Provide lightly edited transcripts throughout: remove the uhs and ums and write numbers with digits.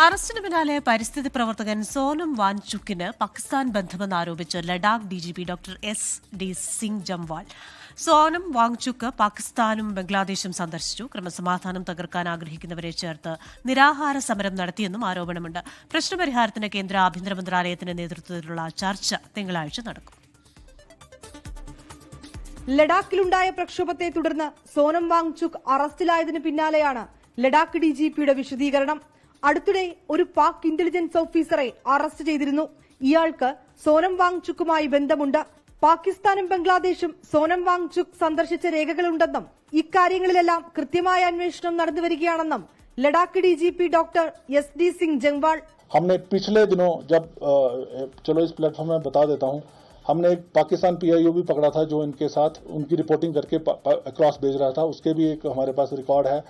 അറസ്റ്റിന് പിന്നാലെ പരിസ്ഥിതി പ്രവർത്തകൻ സോനം വാങ്ചുക്കിന് പാകിസ്ഥാൻ ബന്ധമെന്നാരോപിച്ച് ലഡാക്ക് ഡിജിപി ഡോക്ടർ എസ്.ഡി. സിംഗ് ജംവാൾ. സോനം വാങ്ചുക്ക് പാകിസ്ഥാനും ബംഗ്ലാദേശും സന്ദർശിച്ചു. ക്രമസമാധാനം തകർക്കാൻ ആഗ്രഹിക്കുന്നവരെ ചേർത്ത് നിരാഹാര സമരം നടത്തിയെന്നും ആരോപണമുണ്ട്. പ്രശ്നപരിഹാരത്തിന് കേന്ദ്ര ആഭ്യന്തര മന്ത്രാലയത്തിന്റെ നേതൃത്വത്തിലുള്ള ചർച്ച തിങ്കളാഴ്ച നടക്കും. ലഡാക്കിലുണ്ടായ പ്രക്ഷോഭത്തെ തുടർന്ന് സോനം വാങ്ചുക് അറസ്റ്റിലായതിനു പിന്നാലെയാണ് ലഡാക്ക് ഡിജിപിയുടെ വിശദീകരണം. അടുത്തിടെ ഒരു പാക് ഇന്റലിജൻസ് ഓഫീസറെ അറസ്റ്റ് ചെയ്തിരുന്നു. ഇയാൾക്ക് സോനം വാങ്ചുക്കുമായി ബന്ധമുണ്ട്. പാകിസ്ഥാനും ബംഗ്ലാദേശും സോനം വാങ്ചുക് സന്ദർശിച്ച രേഖകളുണ്ടെന്നും ഇക്കാര്യങ്ങളിലെല്ലാം കൃത്യമായ അന്വേഷണം നടന്നുവരികയാണെന്നും ലഡാക്ക് ഡിജിപി ഡോക്ടർ എസ്.ഡി. സിംഗ് ജംവാൾ. हमने पिछले दिनों जब चलो इस प्लेटफॉर्म में बता देता हूं, हमने एक पाकिस्तान PIO भी पकड़ा था जो इनके साथ उनकी रिपोर्टिंग करके अक्रॉस भेज रहा था. उसके भी एक हमारे पास रिकॉर्ड है.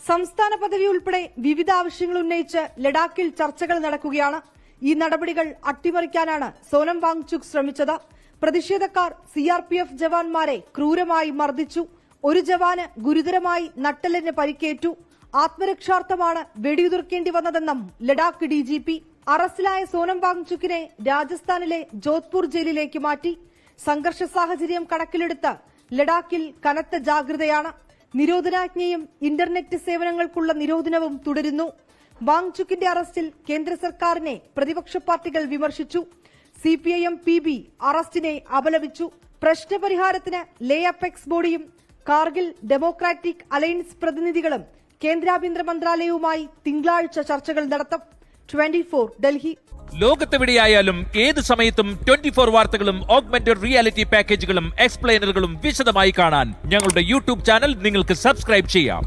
സംസ്ഥാന പദവി ഉൾപ്പെടെ വിവിധ ആവശ്യങ്ങൾ ഉന്നയിച്ച് ലഡാക്കിൽ ചർച്ചകൾ നടക്കുകയാണ്. ഈ നടപടികൾ അട്ടിമറിക്കാനാണ് സോനം വാങ്ചുക് ശ്രമിച്ചത്. പ്രതിഷേധക്കാർ CRPF ജവാന്മാരെ ക്രൂരമായി മർദ്ദിച്ചു. ഒരു ജവാന് ഗുരുതരമായി നട്ടെല്ലിന് പരിക്കേറ്റു. ആത്മരക്ഷാർത്ഥമാണ് വെടിയുതിർക്കേണ്ടി വന്നതെന്നും ലഡാക്ക് DGP. അറസ്റ്റിലായ സോനം വാങ്ചുക്കിനെ രാജസ്ഥാനിലെ ജോധ്പൂർ ജയിലിലേക്ക് മാറ്റി. സംഘർഷ സാഹചര്യം കണക്കിലെടുത്ത് ലഡാക്കിൽ കനത്ത ജാഗ്രതയാണ്. നിരോധനാജ്ഞയും ഇന്റർനെറ്റ് സേവനങ്ങൾക്കുള്ള നിരോധനവും തുടരുന്നു. വാങ്ചുക്കിന്റെ അറസ്റ്റിൽ കേന്ദ്ര സർക്കാരിനെ പ്രതിപക്ഷ പാർട്ടികൾ വിമർശിച്ചു. CPIM PB അറസ്റ്റിനെ അപലപിച്ചു. പ്രശ്നപരിഹാരത്തിന് ലേ അപ്പെക്സ് ബോഡിയും കാർഗിൽ ഡെമോക്രാറ്റിക് അലയൻസ് പ്രതിനിധികളും കേന്ദ്ര ആഭ്യന്തര മന്ത്രാലയവുമായി തിങ്കളാഴ്ച ചർച്ചകൾ നടത്തും. 24 ഡൽഹി. ലോകത്തെവിടെയായാലും ഏത് സമയത്തും 24 വാർത്തകളും ഓഗ്മെന്റഡ് റിയാലിറ്റി പാക്കേജുകളും എക്സ്പ്ലെയിനറുകളും വിശദമായി കാണാൻ ഞങ്ങളുടെ YouTube ചാനൽ നിങ്ങൾക്ക് സബ്സ്ക്രൈബ് ചെയ്യാം.